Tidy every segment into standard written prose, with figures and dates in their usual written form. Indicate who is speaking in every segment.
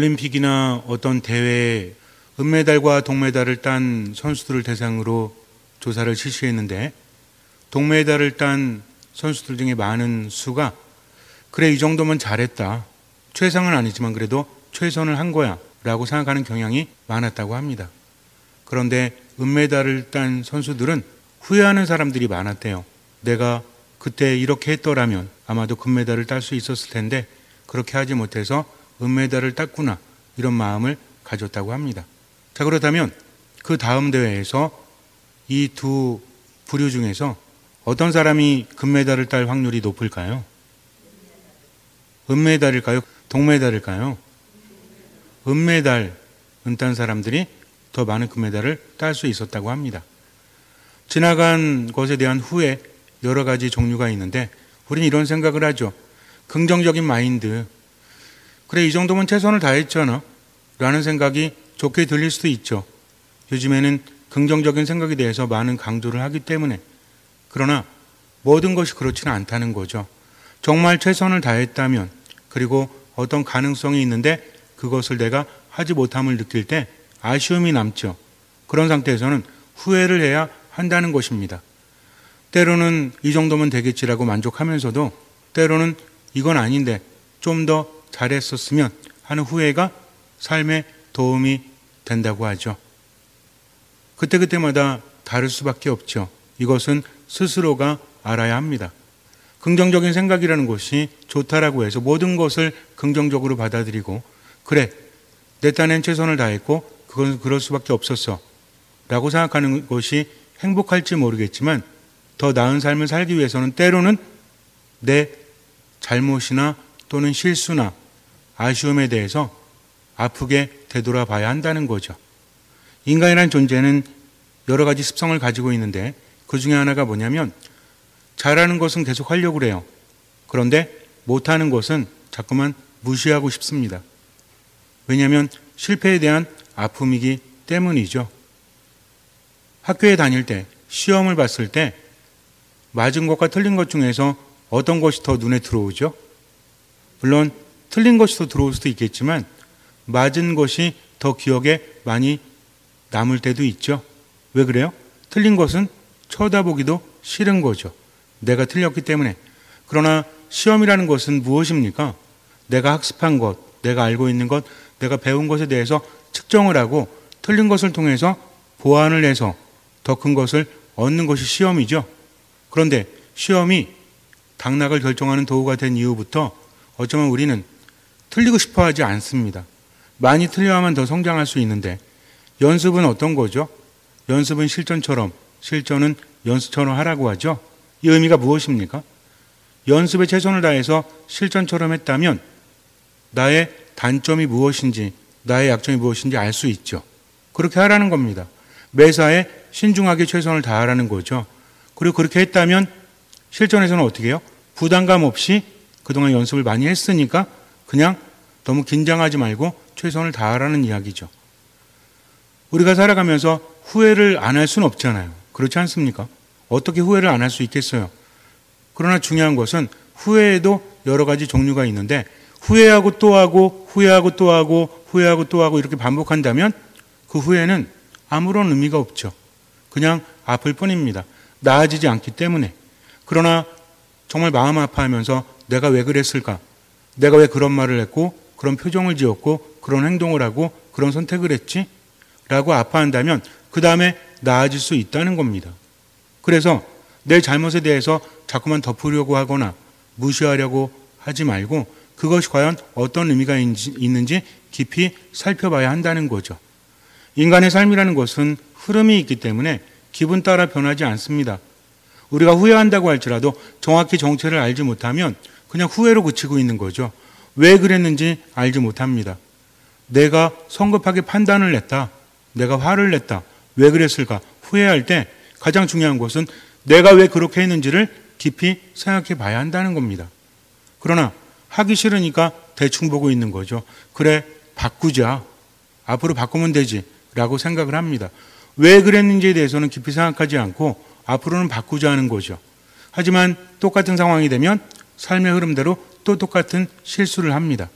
Speaker 1: 올림픽이나 어떤 대회에 은메달과 동메달을 딴 선수들을 대상으로 조사를 실시했는데 동메달을 딴 선수들 중에 많은 수가 그래 이 정도면 잘했다. 최상은 아니지만 그래도 최선을 한 거야 라고 생각하는 경향이 많았다고 합니다. 그런데 은메달을 딴 선수들은 후회하는 사람들이 많았대요. 내가 그때 이렇게 했더라면 아마도 금메달을 딸 수 있었을 텐데 그렇게 하지 못해서 은메달을 땄구나 이런 마음을 가졌다고 합니다. 자, 그렇다면 그 다음 대회에서 이 두 부류 중에서 어떤 사람이 금메달을 딸 확률이 높을까요? 은메달일까요? 동메달일까요? 은메달 딴 사람들이 더 많은 금메달을 딸 수 있었다고 합니다. 지나간 것에 대한 후회 여러 가지 종류가 있는데 우리는 이런 생각을 하죠. 긍정적인 마인드. 그래 이 정도면 최선을 다했잖아 라는 생각이 좋게 들릴 수도 있죠. 요즘에는 긍정적인 생각에 대해서 많은 강조를 하기 때문에. 그러나 모든 것이 그렇지는 않다는 거죠. 정말 최선을 다했다면 그리고 어떤 가능성이 있는데 그것을 내가 하지 못함을 느낄 때 아쉬움이 남죠. 그런 상태에서는 후회를 해야 한다는 것입니다. 때로는 이 정도면 되겠지라고 만족하면서도 때로는 이건 아닌데 좀 더 잘했었으면 하는 후회가 삶에 도움이 된다고 하죠. 그때그때마다 다를 수밖에 없죠. 이것은 스스로가 알아야 합니다. 긍정적인 생각이라는 것이 좋다라고 해서 모든 것을 긍정적으로 받아들이고 그래 내 딴엔 최선을 다했고 그건 그럴 수밖에 없었어 라고 생각하는 것이 행복할지 모르겠지만 더 나은 삶을 살기 위해서는 때로는 내 잘못이나 또는 실수나 아쉬움에 대해서 아프게 되돌아봐야 한다는 거죠. 인간이라는 존재는 여러 가지 습성을 가지고 있는데 그 중에 하나가 뭐냐면 잘하는 것은 계속 하려고 그래요. 그런데 못하는 것은 자꾸만 무시하고 싶습니다. 왜냐하면 실패에 대한 아픔이기 때문이죠. 학교에 다닐 때 시험을 봤을 때 맞은 것과 틀린 것 중에서 어떤 것이 더 눈에 들어오죠? 물론 틀린 것이 더 들어올 수도 있겠지만 맞은 것이 더 기억에 많이 남을 때도 있죠. 왜 그래요? 틀린 것은 쳐다보기도 싫은 거죠. 내가 틀렸기 때문에. 그러나 시험이라는 것은 무엇입니까? 내가 학습한 것, 내가 알고 있는 것, 내가 배운 것에 대해서 측정을 하고 틀린 것을 통해서 보완을 해서 더 큰 것을 얻는 것이 시험이죠. 그런데 시험이 당락을 결정하는 도구가 된 이후부터 어쩌면 우리는 틀리고 싶어 하지 않습니다. 많이 틀려야만 더 성장할 수 있는데 연습은 어떤 거죠? 연습은 실전처럼, 실전은 연습처럼 하라고 하죠. 이 의미가 무엇입니까? 연습에 최선을 다해서 실전처럼 했다면 나의 단점이 무엇인지, 나의 약점이 무엇인지 알 수 있죠. 그렇게 하라는 겁니다. 매사에 신중하게 최선을 다하라는 거죠. 그리고 그렇게 했다면 실전에서는 어떻게 해요? 부담감 없이 그동안 연습을 많이 했으니까 그냥 너무 긴장하지 말고 최선을 다하라는 이야기죠. 우리가 살아가면서 후회를 안 할 수는 없잖아요. 그렇지 않습니까? 어떻게 후회를 안 할 수 있겠어요? 그러나 중요한 것은 후회에도 여러 가지 종류가 있는데 후회하고 또 하고 후회하고 또 하고 후회하고 또 하고 이렇게 반복한다면 그 후회는 아무런 의미가 없죠. 그냥 아플 뿐입니다. 나아지지 않기 때문에. 그러나 정말 마음 아파하면서 내가 왜 그랬을까? 내가 왜 그런 말을 했고 그런 표정을 지었고 그런 행동을 하고 그런 선택을 했지? 라고 아파한다면 그 다음에 나아질 수 있다는 겁니다. 그래서 내 잘못에 대해서 자꾸만 덮으려고 하거나 무시하려고 하지 말고 그것이 과연 어떤 의미가 있는지 깊이 살펴봐야 한다는 거죠. 인간의 삶이라는 것은 흐름이 있기 때문에 기분 따라 변하지 않습니다. 우리가 후회한다고 할지라도 정확히 정체를 알지 못하면 그냥 후회로 그치고 있는 거죠. 왜 그랬는지 알지 못합니다. 내가 성급하게 판단을 냈다. 내가 화를 냈다. 왜 그랬을까? 후회할 때 가장 중요한 것은 내가 왜 그렇게 했는지를 깊이 생각해 봐야 한다는 겁니다. 그러나 하기 싫으니까 대충 보고 있는 거죠. 그래, 바꾸자. 앞으로 바꾸면 되지. 라고 생각을 합니다. 왜 그랬는지에 대해서는 깊이 생각하지 않고 앞으로는 바꾸자 하는 거죠. 하지만 똑같은 상황이 되면 삶의 흐름대로 또 똑같은 실수를 합니다.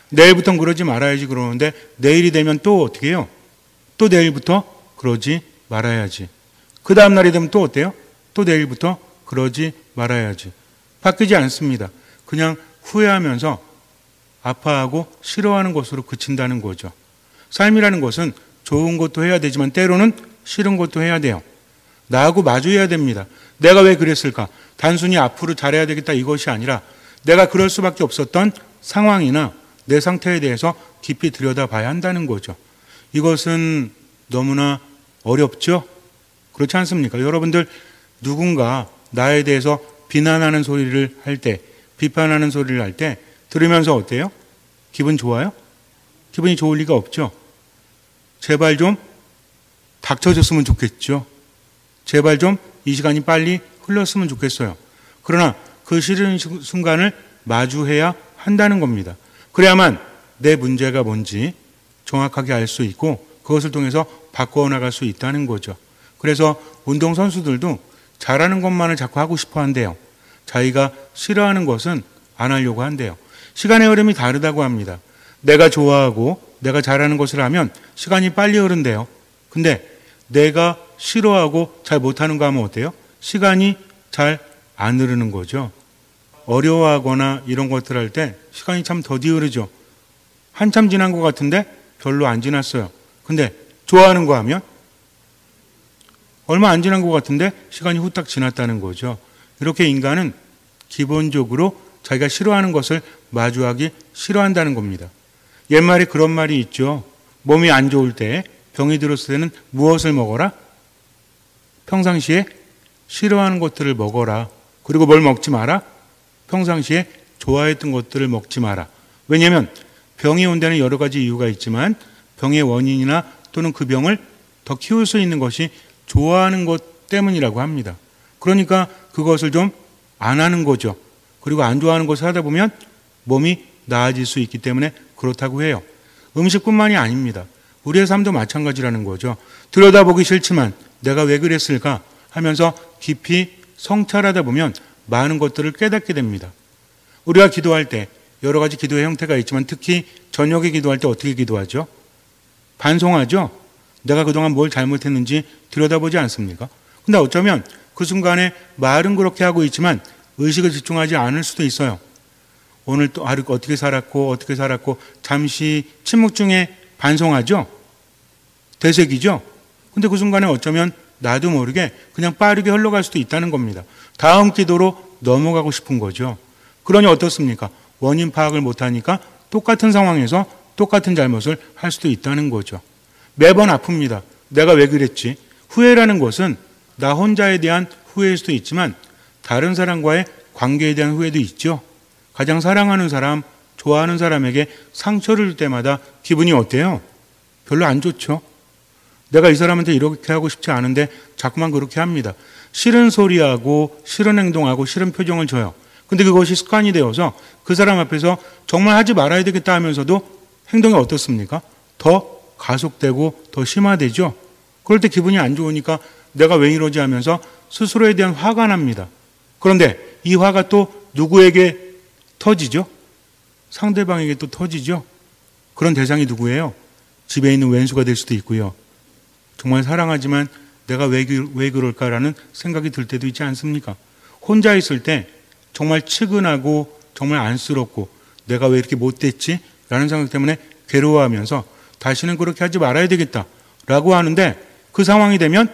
Speaker 1: 내일부터는 그러지 말아야지 그러는데 내일이 되면 또 어떻게 해요? 또 내일부터 그러지 말아야지. 그 다음 날이 되면 또 어때요? 또 내일부터 그러지 말아야지. 바뀌지 않습니다. 그냥 후회하면서 아파하고 싫어하는 것으로 그친다는 거죠. 삶이라는 것은 좋은 것도 해야 되지만 때로는 싫은 것도 해야 돼요. 나하고 마주해야 됩니다. 내가 왜 그랬을까? 단순히 앞으로 잘해야 되겠다 이것이 아니라 내가 그럴 수밖에 없었던 상황이나 내 상태에 대해서 깊이 들여다봐야 한다는 거죠. 이것은 너무나 어렵죠? 그렇지 않습니까? 여러분들 누군가 나에 대해서 비난하는 소리를 할 때, 비판하는 소리를 할 때 들으면서 어때요? 기분 좋아요? 기분이 좋을 리가 없죠. 제발 좀 닥쳐줬으면 좋겠죠. 제발 좀 이 시간이 빨리 흘렀으면 좋겠어요. 그러나 그 싫은 순간을 마주해야 한다는 겁니다. 그래야만 내 문제가 뭔지 정확하게 알 수 있고 그것을 통해서 바꿔나갈 수 있다는 거죠. 그래서 운동선수들도 잘하는 것만을 자꾸 하고 싶어 한대요. 자기가 싫어하는 것은 안 하려고 한대요. 시간의 흐름이 다르다고 합니다. 내가 좋아하고 내가 잘하는 것을 하면 시간이 빨리 흐른대요. 근데 내가 싫어하고 잘 못하는 거 하면 어때요? 시간이 잘 안 흐르는 거죠. 어려워하거나 이런 것들 할 때 시간이 참 더디 흐르죠. 한참 지난 것 같은데 별로 안 지났어요. 근데 좋아하는 거 하면 얼마 안 지난 것 같은데 시간이 후딱 지났다는 거죠. 이렇게 인간은 기본적으로 자기가 싫어하는 것을 마주하기 싫어한다는 겁니다. 옛말에 그런 말이 있죠. 몸이 안 좋을 때, 병이 들었을 때는 무엇을 먹어라? 평상시에 싫어하는 것들을 먹어라. 그리고 뭘 먹지 마라? 평상시에 좋아했던 것들을 먹지 마라. 왜냐하면 병이 온 데는 여러 가지 이유가 있지만 병의 원인이나 또는 그 병을 더 키울 수 있는 것이 좋아하는 것 때문이라고 합니다. 그러니까 그것을 좀 안 하는 거죠. 그리고 안 좋아하는 것을 하다 보면 몸이 나아질 수 있기 때문에 그렇다고 해요. 음식뿐만이 아닙니다. 우리의 삶도 마찬가지라는 거죠. 들여다보기 싫지만 내가 왜 그랬을까 하면서 깊이 성찰하다 보면 많은 것들을 깨닫게 됩니다. 우리가 기도할 때 여러 가지 기도의 형태가 있지만 특히 저녁에 기도할 때 어떻게 기도하죠? 반송하죠? 내가 그동안 뭘 잘못했는지 들여다보지 않습니까? 근데 어쩌면 그 순간에 말은 그렇게 하고 있지만 의식을 집중하지 않을 수도 있어요. 오늘 또 하루 어떻게 살았고 잠시 침묵 중에 반송하죠? 되새기죠? 근데 그 순간에 어쩌면 나도 모르게 그냥 빠르게 흘러갈 수도 있다는 겁니다. 다음 기도로 넘어가고 싶은 거죠. 그러니 어떻습니까? 원인 파악을 못하니까 똑같은 상황에서 똑같은 잘못을 할 수도 있다는 거죠. 매번 아픕니다. 내가 왜 그랬지? 후회라는 것은 나 혼자에 대한 후회일 수도 있지만 다른 사람과의 관계에 대한 후회도 있죠. 가장 사랑하는 사람, 좋아하는 사람에게 상처를 줄 때마다 기분이 어때요? 별로 안 좋죠. 내가 이 사람한테 이렇게 하고 싶지 않은데 자꾸만 그렇게 합니다. 싫은 소리하고 싫은 행동하고 싫은 표정을 줘요. 근데 그것이 습관이 되어서 그 사람 앞에서 정말 하지 말아야 되겠다 하면서도 행동이 어떻습니까? 더 가속되고 더 심화되죠. 그럴 때 기분이 안 좋으니까 내가 왜 이러지 하면서 스스로에 대한 화가 납니다. 그런데 이 화가 또 누구에게 터지죠? 상대방에게 또 터지죠? 그런 대상이 누구예요? 집에 있는 왼수가 될 수도 있고요. 정말 사랑하지만 내가 왜 그럴까라는 생각이 들 때도 있지 않습니까? 혼자 있을 때 정말 측은하고 정말 안쓰럽고 내가 왜 이렇게 못됐지? 라는 생각 때문에 괴로워하면서 다시는 그렇게 하지 말아야 되겠다라고 하는데 그 상황이 되면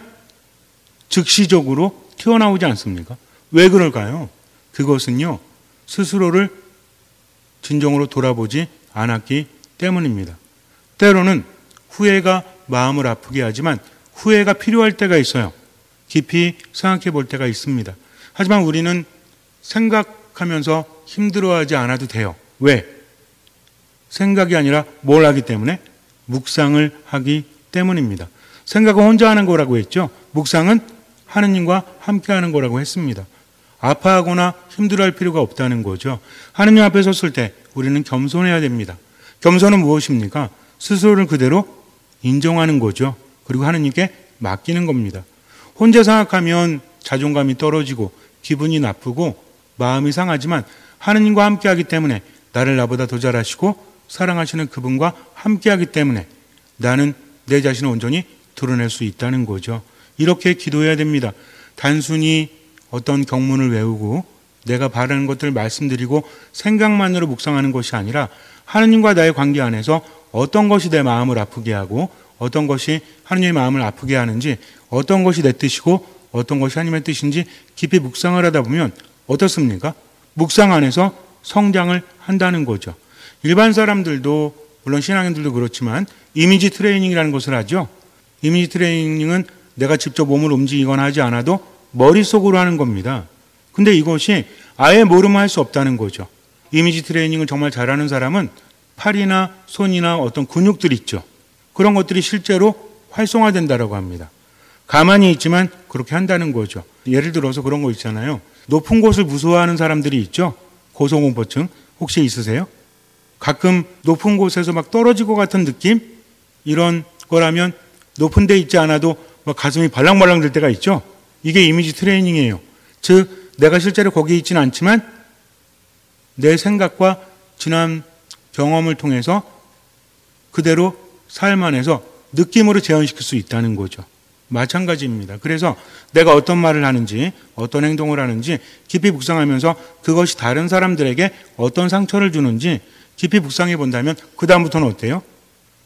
Speaker 1: 즉시적으로 튀어나오지 않습니까? 왜 그럴까요? 그것은요, 스스로를 진정으로 돌아보지 않았기 때문입니다. 때로는 후회가 마음을 아프게 하지만 후회가 필요할 때가 있어요. 깊이 생각해 볼 때가 있습니다. 하지만 우리는 생각하면서 힘들어하지 않아도 돼요. 왜? 생각이 아니라 뭘 하기 때문에? 묵상을 하기 때문입니다. 생각은 혼자 하는 거라고 했죠. 묵상은 하느님과 함께 하는 거라고 했습니다. 아파하거나 힘들어할 필요가 없다는 거죠. 하느님 앞에 섰을 때 우리는 겸손해야 됩니다. 겸손은 무엇입니까? 스스로를 그대로 인정하는 거죠. 그리고 하느님께 맡기는 겁니다. 혼자 생각하면 자존감이 떨어지고 기분이 나쁘고 마음이 상하지만 하느님과 함께 하기 때문에 나를 나보다 더 잘하시고 사랑하시는 그분과 함께하기 때문에 나는 내 자신을 온전히 드러낼 수 있다는 거죠. 이렇게 기도해야 됩니다. 단순히 어떤 경문을 외우고 내가 바라는 것들을 말씀드리고 생각만으로 묵상하는 것이 아니라 하느님과 나의 관계 안에서 어떤 것이 내 마음을 아프게 하고 어떤 것이 하느님의 마음을 아프게 하는지, 어떤 것이 내 뜻이고 어떤 것이 하나님의 뜻인지 깊이 묵상을 하다 보면 어떻습니까? 묵상 안에서 성장을 한다는 거죠. 일반 사람들도 물론 신앙인들도 그렇지만 이미지 트레이닝이라는 것을 하죠. 이미지 트레이닝은 내가 직접 몸을 움직이거나 하지 않아도 머릿속으로 하는 겁니다. 근데 이것이 아예 모르면 할 수 없다는 거죠. 이미지 트레이닝을 정말 잘하는 사람은 팔이나 손이나 어떤 근육들 있죠. 그런 것들이 실제로 활성화된다라고 합니다. 가만히 있지만 그렇게 한다는 거죠. 예를 들어서 그런 거 있잖아요. 높은 곳을 무서워하는 사람들이 있죠. 고소공포증 혹시 있으세요? 가끔 높은 곳에서 막 떨어질 것 같은 느낌? 이런 거라면 높은 데 있지 않아도 막 가슴이 발랑발랑 될 때가 있죠. 이게 이미지 트레이닝이에요. 즉 내가 실제로 거기에 있지는 않지만 내 생각과 지난 경험을 통해서 그대로 삶 안에서 느낌으로 재현시킬 수 있다는 거죠. 마찬가지입니다. 그래서 내가 어떤 말을 하는지 어떤 행동을 하는지 깊이 묵상하면서 그것이 다른 사람들에게 어떤 상처를 주는지 깊이 묵상해 본다면 그 다음부터는 어때요?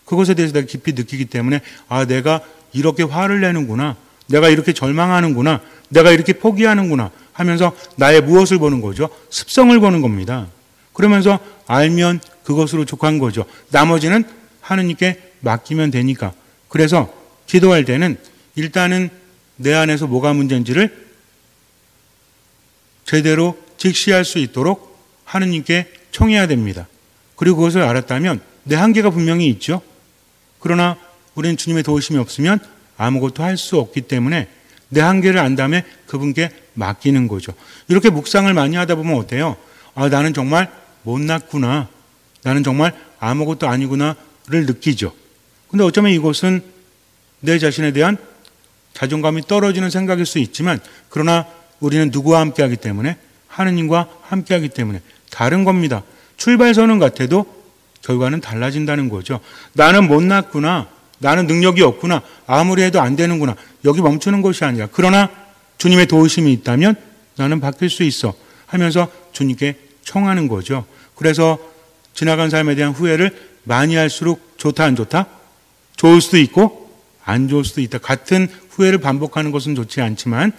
Speaker 1: 그것에 대해서 내가 깊이 느끼기 때문에 아, 내가 이렇게 화를 내는구나, 내가 이렇게 절망하는구나, 내가 이렇게 포기하는구나 하면서 나의 무엇을 보는 거죠? 습성을 보는 겁니다. 그러면서 알면 그것으로 족한 거죠. 나머지는 하느님께 맡기면 되니까. 그래서 기도할 때는 일단은 내 안에서 뭐가 문제인지를 제대로 직시할 수 있도록 하느님께 청해야 됩니다. 그리고 그것을 알았다면 내 한계가 분명히 있죠. 그러나 우리는 주님의 도우심이 없으면 아무것도 할 수 없기 때문에 내 한계를 안 다음에 그분께 맡기는 거죠. 이렇게 묵상을 많이 하다 보면 어때요? 아, 나는 정말 못났구나, 나는 정말 아무것도 아니구나를 느끼죠. 근데 어쩌면 이것은 내 자신에 대한 자존감이 떨어지는 생각일 수 있지만, 그러나 우리는 누구와 함께하기 때문에? 하느님과 함께하기 때문에 다른 겁니다. 출발선은 같아도 결과는 달라진다는 거죠. 나는 못났구나, 나는 능력이 없구나, 아무리 해도 안 되는구나, 여기 멈추는 것이 아니라 그러나 주님의 도우심이 있다면 나는 바뀔 수 있어 하면서 주님께 청하는 거죠. 그래서 지나간 삶에 대한 후회를 많이 할수록 좋다 안 좋다? 좋을 수도 있고 안 좋을 수도 있다. 같은 후회를 반복하는 것은 좋지 않지만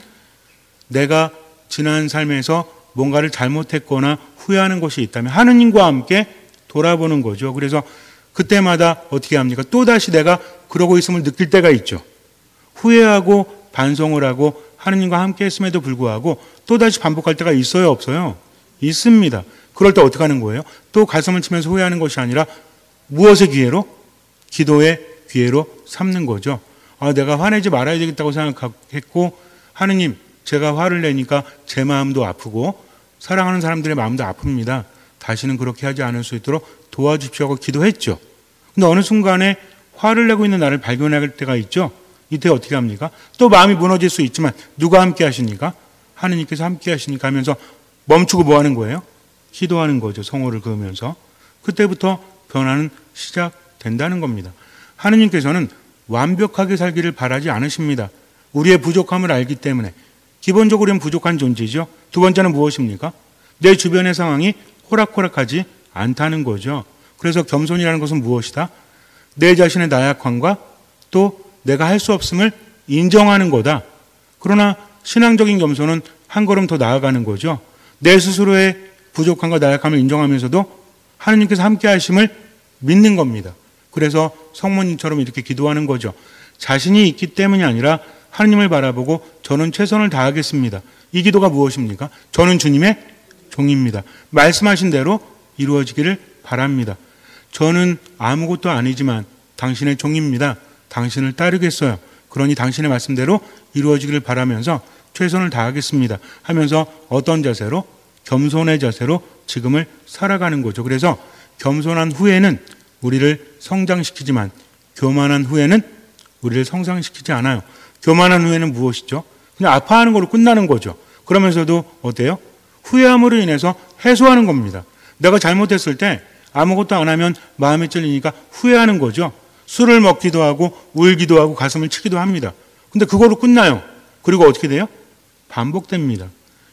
Speaker 1: 내가 지난 삶에서 뭔가를 잘못했거나 후회하는 것이 있다면 하느님과 함께 돌아보는 거죠. 그래서 그때마다 어떻게 합니까? 또다시 내가 그러고 있음을 느낄 때가 있죠. 후회하고 반성을 하고 하느님과 함께 했음에도 불구하고 또다시 반복할 때가 있어요, 없어요? 있습니다. 그럴 때 어떻게 하는 거예요? 또 가슴을 치면서 후회하는 것이 아니라 무엇의 기회로? 기도의 기회로 삼는 거죠. 아, 내가 화내지 말아야 되겠다고 생각했고 하느님, 제가 화를 내니까 제 마음도 아프고 사랑하는 사람들의 마음도 아픕니다. 다시는 그렇게 하지 않을 수 있도록 도와주십시오 하고 기도했죠. 근데 어느 순간에 화를 내고 있는 나를 발견할 때가 있죠. 이때 어떻게 합니까? 또 마음이 무너질 수 있지만 누가 함께 하십니까? 하느님께서 함께 하시니까 하면서 멈추고 뭐 하는 거예요? 기도하는 거죠. 성호를 그으면서. 그때부터 변화는 시작된다는 겁니다. 하느님께서는 완벽하게 살기를 바라지 않으십니다. 우리의 부족함을 알기 때문에. 기본적으로 우리는 부족한 존재죠. 두 번째는 무엇입니까? 내 주변의 상황이 호락호락하지 않다는 거죠. 그래서 겸손이라는 것은 무엇이다? 내 자신의 나약함과 또 내가 할 수 없음을 인정하는 거다. 그러나 신앙적인 겸손은 한 걸음 더 나아가는 거죠. 내 스스로의 부족함과 나약함을 인정하면서도 하느님께서 함께 하심을 믿는 겁니다. 그래서 성모님처럼 이렇게 기도하는 거죠. 자신이 있기 때문이 아니라 하느님을 바라보고 저는 최선을 다하겠습니다. 이 기도가 무엇입니까? 저는 주님의 종입니다. 말씀하신 대로 이루어지기를 바랍니다. 저는 아무것도 아니지만 당신의 종입니다. 당신을 따르겠어요. 그러니 당신의 말씀대로 이루어지기를 바라면서 최선을 다하겠습니다 하면서 어떤 자세로? 겸손의 자세로 지금을 살아가는 거죠. 그래서 겸손한 후에는 우리를 성장시키지만 교만한 후에는 우리를 성장시키지 않아요. 교만한 후에는 무엇이죠? 그냥 아파하는 걸로 끝나는 거죠. 그러면서도 어때요? 후회함으로 인해서 해소하는 겁니다. 내가 잘못했을 때 아무것도 안 하면 마음에 찔리니까 후회하는 거죠. 술을 먹기도 하고 울기도 하고 가슴을 치기도 합니다. 근데 그거로 끝나요. 그리고 어떻게 돼요? 반복됩니다.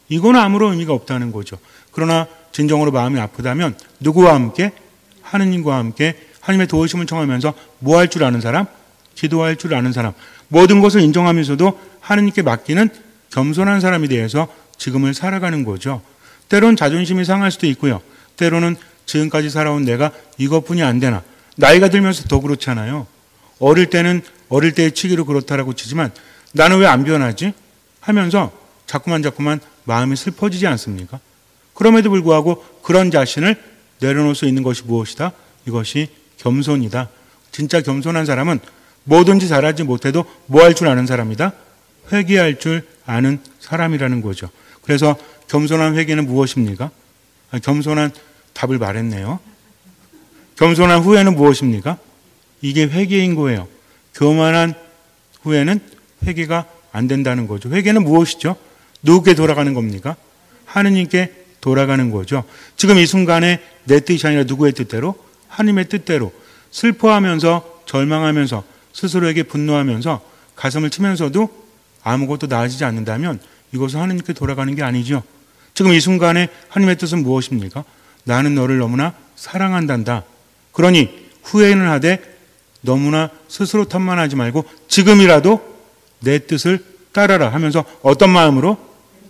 Speaker 1: 이건 아무런 의미가 없다는 거죠. 그러나 진정으로 마음이 아프다면 누구와 함께? 하느님과 함께 하나님의 도우심을 청하면서 뭐 할 줄 아는 사람? 기도할 줄 아는 사람. 모든 것을 인정하면서도 하느님께 맡기는 겸손한 사람이 되어서 지금을 살아가는 거죠. 때론 자존심이 상할 수도 있고요. 때로는 지금까지 살아온 내가 이것뿐이 안 되나. 나이가 들면서 더 그렇잖아요. 어릴 때는 어릴 때의 치기로 그렇다라고 치지만 나는 왜 안 변하지? 하면서 자꾸만 마음이 슬퍼지지 않습니까? 그럼에도 불구하고 그런 자신을 내려놓을 수 있는 것이 무엇이다? 이것이 겸손이다. 진짜 겸손한 사람은 뭐든지 잘하지 못해도 뭐 할 줄 아는 사람이다? 회개할 줄 아는 사람이라는 거죠. 그래서 겸손한 회개는 무엇입니까? 겸손한 답을 말했네요. 겸손한 후회는 무엇입니까? 이게 회개인 거예요. 교만한 후회는 회개가 안 된다는 거죠. 회개는 무엇이죠? 누구께 돌아가는 겁니까? 하느님께 돌아가는 거죠. 지금 이 순간에 내 뜻이 아니라 누구의 뜻대로? 하나님의 뜻대로 슬퍼하면서 절망하면서 스스로에게 분노하면서 가슴을 치면서도 아무것도 나아지지 않는다면 이것은 하나님께 돌아가는 게 아니죠. 지금 이 순간에 하나님의 뜻은 무엇입니까? 나는 너를 너무나 사랑한단다. 그러니 후회는 하되 너무나 스스로 탓만하지 말고 지금이라도 내 뜻을 따라라 하면서 어떤 마음으로?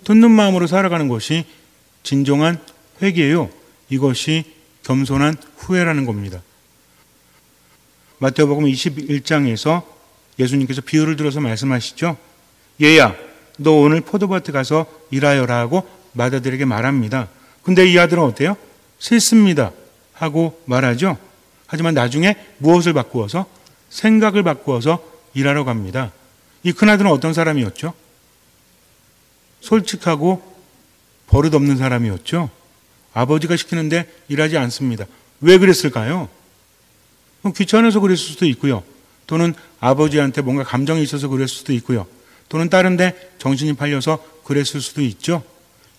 Speaker 1: 듣는 마음으로 살아가는 것이 진정한 회개예요. 이것이 겸손한 후회라는 겁니다. 마태복음 21장에서 예수님께서 비유를 들어서 말씀하시죠. 얘야, 너 오늘 포도밭에 가서 일하여라 하고 맏아들에게 말합니다. 근데 이 아들은 어때요? 싫습니다 하고 말하죠. 하지만 나중에 무엇을 바꾸어서? 생각을 바꾸어서 일하러 갑니다. 이 큰아들은 어떤 사람이었죠? 솔직하고 버릇없는 사람이었죠. 아버지가 시키는데 일하지 않습니다. 왜 그랬을까요? 귀찮아서 그랬을 수도 있고요. 또는 아버지한테 뭔가 감정이 있어서 그랬을 수도 있고요. 또는 다른데 정신이 팔려서 그랬을 수도 있죠.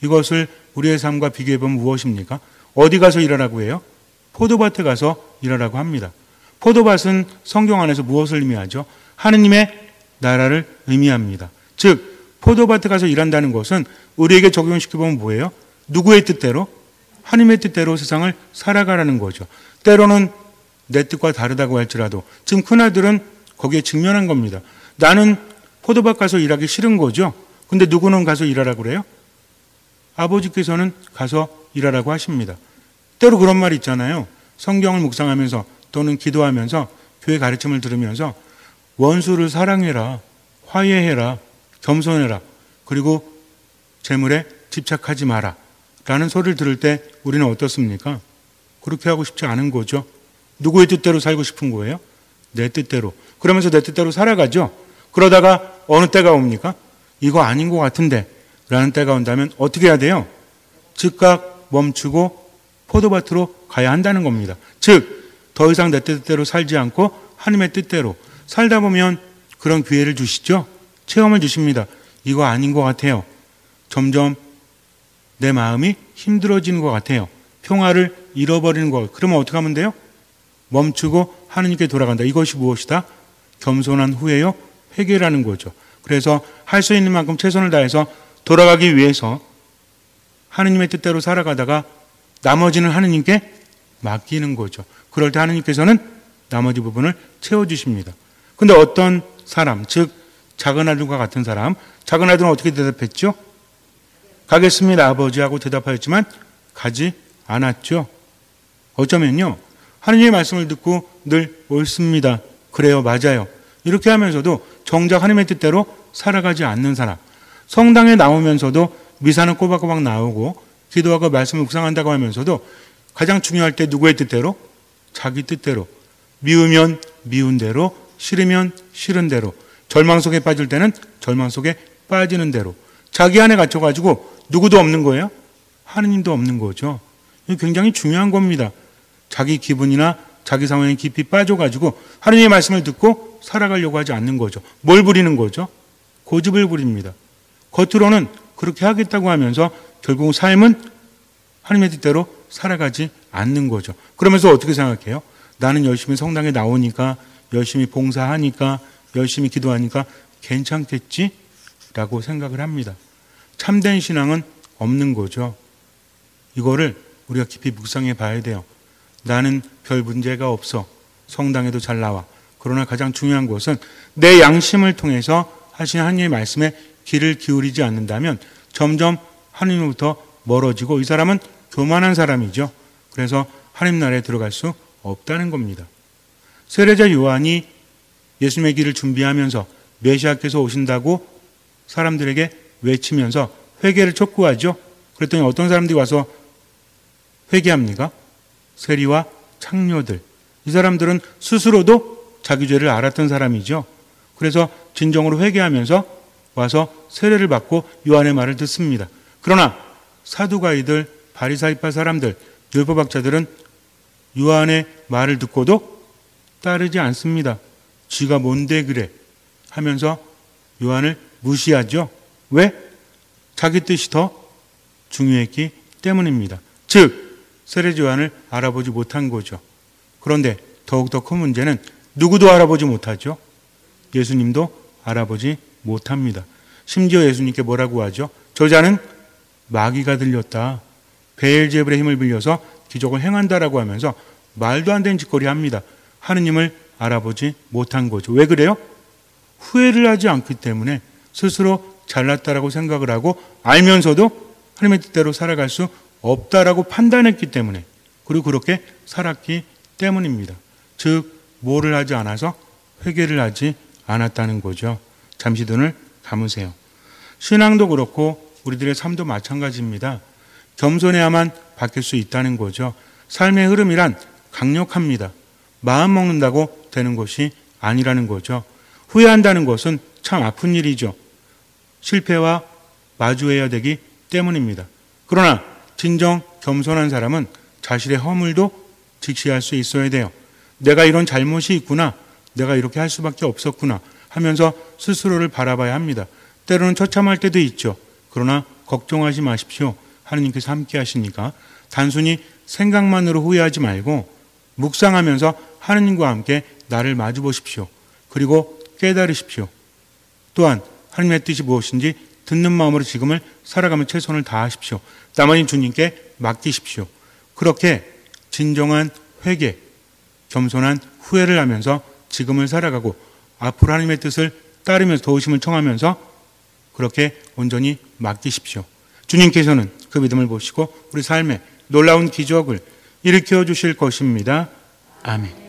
Speaker 1: 이것을 우리의 삶과 비교해보면 무엇입니까? 어디 가서 일하라고 해요? 포도밭에 가서 일하라고 합니다. 포도밭은 성경 안에서 무엇을 의미하죠? 하느님의 나라를 의미합니다. 즉 포도밭에 가서 일한다는 것은 우리에게 적용시켜보면 뭐예요? 누구의 뜻대로? 하나님의 뜻대로 세상을 살아가라는 거죠. 때로는 내 뜻과 다르다고 할지라도 지금 큰아들은 거기에 직면한 겁니다. 나는 포도밭 가서 일하기 싫은 거죠. 근데 누구는 가서 일하라고 그래요? 아버지께서는 가서 일하라고 하십니다. 때로 그런 말 있잖아요. 성경을 묵상하면서 또는 기도하면서 교회 가르침을 들으면서 원수를 사랑해라, 화해해라, 겸손해라, 그리고 재물에 집착하지 마라 라는 소리를 들을 때 우리는 어떻습니까? 그렇게 하고 싶지 않은 거죠. 누구의 뜻대로 살고 싶은 거예요? 내 뜻대로. 그러면서 내 뜻대로 살아가죠. 그러다가 어느 때가 옵니까? 이거 아닌 것 같은데 라는 때가 온다면 어떻게 해야 돼요? 즉각 멈추고 포도밭으로 가야 한다는 겁니다. 즉 더 이상 내 뜻대로 살지 않고 하나님의 뜻대로 살다 보면 그런 기회를 주시죠. 체험을 주십니다. 이거 아닌 것 같아요. 점점 내 마음이 힘들어지는 것 같아요. 평화를 잃어버리는 것. 그러면 어떻게 하면 돼요? 멈추고 하느님께 돌아간다. 이것이 무엇이다? 겸손한 후에요. 회개라는 거죠. 그래서 할 수 있는 만큼 최선을 다해서 돌아가기 위해서 하느님의 뜻대로 살아가다가 나머지는 하느님께 맡기는 거죠. 그럴 때 하느님께서는 나머지 부분을 채워주십니다. 근데 어떤 사람, 즉 작은 아들과 같은 사람, 작은 아들은 어떻게 대답했죠? 가겠습니다 아버지하고 대답하였지만 가지 않았죠. 어쩌면요, 하느님의 말씀을 듣고 늘 옳습니다, 그래요, 맞아요, 이렇게 하면서도 정작 하느님의 뜻대로 살아가지 않는 사람, 성당에 나오면서도 미사는 꼬박꼬박 나오고 기도하고 말씀을 묵상한다고 하면서도 가장 중요할 때 누구의 뜻대로? 자기 뜻대로. 미우면 미운 대로, 싫으면 싫은 대로, 절망 속에 빠질 때는 절망 속에 빠지는 대로. 자기 안에 갇혀가지고 누구도 없는 거예요? 하느님도 없는 거죠. 이거 굉장히 중요한 겁니다. 자기 기분이나 자기 상황에 깊이 빠져가지고 하느님의 말씀을 듣고 살아가려고 하지 않는 거죠. 뭘 부리는 거죠? 고집을 부립니다. 겉으로는 그렇게 하겠다고 하면서 결국 삶은 하나님의 뜻대로 살아가지 않는 거죠. 그러면서 어떻게 생각해요? 나는 열심히 성당에 나오니까, 열심히 봉사하니까, 열심히 기도하니까 괜찮겠지? 라고 생각을 합니다. 참된 신앙은 없는 거죠. 이거를 우리가 깊이 묵상해 봐야 돼요. 나는 별 문제가 없어. 성당에도 잘 나와. 그러나 가장 중요한 것은 내 양심을 통해서 하신 하나님의 말씀에 귀를 기울이지 않는다면 점점 하나님으로부터 멀어지고 이 사람은 교만한 사람이죠. 그래서 하나님 나라에 들어갈 수 없다는 겁니다. 세례자 요한이 예수님의 길을 준비하면서 메시아께서 오신다고 사람들에게 외치면서 회개를 촉구하죠. 그랬더니 어떤 사람들이 와서 회개합니까? 세리와 창녀들. 이 사람들은 스스로도 자기 죄를 알았던 사람이죠. 그래서 진정으로 회개하면서 와서 세례를 받고 요한의 말을 듣습니다. 그러나 사두가이들, 바리사이파 사람들, 율법학자들은 요한의 말을 듣고도 따르지 않습니다. 쥐가 뭔데 그래 하면서 요한을 무시하죠. 왜? 자기 뜻이 더 중요했기 때문입니다. 즉 세례자 요한을 알아보지 못한 거죠. 그런데 더욱더 큰 문제는 누구도 알아보지 못하죠. 예수님도 알아보지 못합니다. 심지어 예수님께 뭐라고 하죠? 저자는 마귀가 들렸다. 베엘제불의 힘을 빌려서 기적을 행한다라고 하면서 말도 안 되는 짓거리 합니다. 하느님을 알아보지 못한 거죠. 왜 그래요? 후회를 하지 않기 때문에 스스로 잘났다라고 생각을 하고 알면서도 하나님의 뜻대로 살아갈 수 없다라고 판단했기 때문에 그리고 그렇게 살았기 때문입니다. 즉 뭐를 하지 않아서 회개를 하지 않았다는 거죠. 잠시 눈을 감으세요. 신앙도 그렇고 우리들의 삶도 마찬가지입니다. 겸손해야만 바뀔 수 있다는 거죠. 삶의 흐름이란 강력합니다. 마음 먹는다고 되는 것이 아니라는 거죠. 후회한다는 것은 참 아픈 일이죠. 실패와 마주해야 되기 때문입니다. 그러나 진정 겸손한 사람은 자신의 허물도 직시할 수 있어야 돼요. 내가 이런 잘못이 있구나. 내가 이렇게 할 수밖에 없었구나 하면서 스스로를 바라봐야 합니다. 때로는 처참할 때도 있죠. 그러나 걱정하지 마십시오. 하느님께서 함께 하시니까 단순히 생각만으로 후회하지 말고 묵상하면서 하느님과 함께 나를 마주 보십시오. 그리고 깨달으십시오. 또한 하느님의 뜻이 무엇인지 듣는 마음으로 지금을 살아가며 최선을 다하십시오. 나머지 주님께 맡기십시오. 그렇게 진정한 회개, 겸손한 후회를 하면서 지금을 살아가고 앞으로 하나님의 뜻을 따르면서 도우심을 청하면서 그렇게 온전히 맡기십시오. 주님께서는 그 믿음을 보시고 우리 삶에 놀라운 기적을 일으켜 주실 것입니다. 아멘.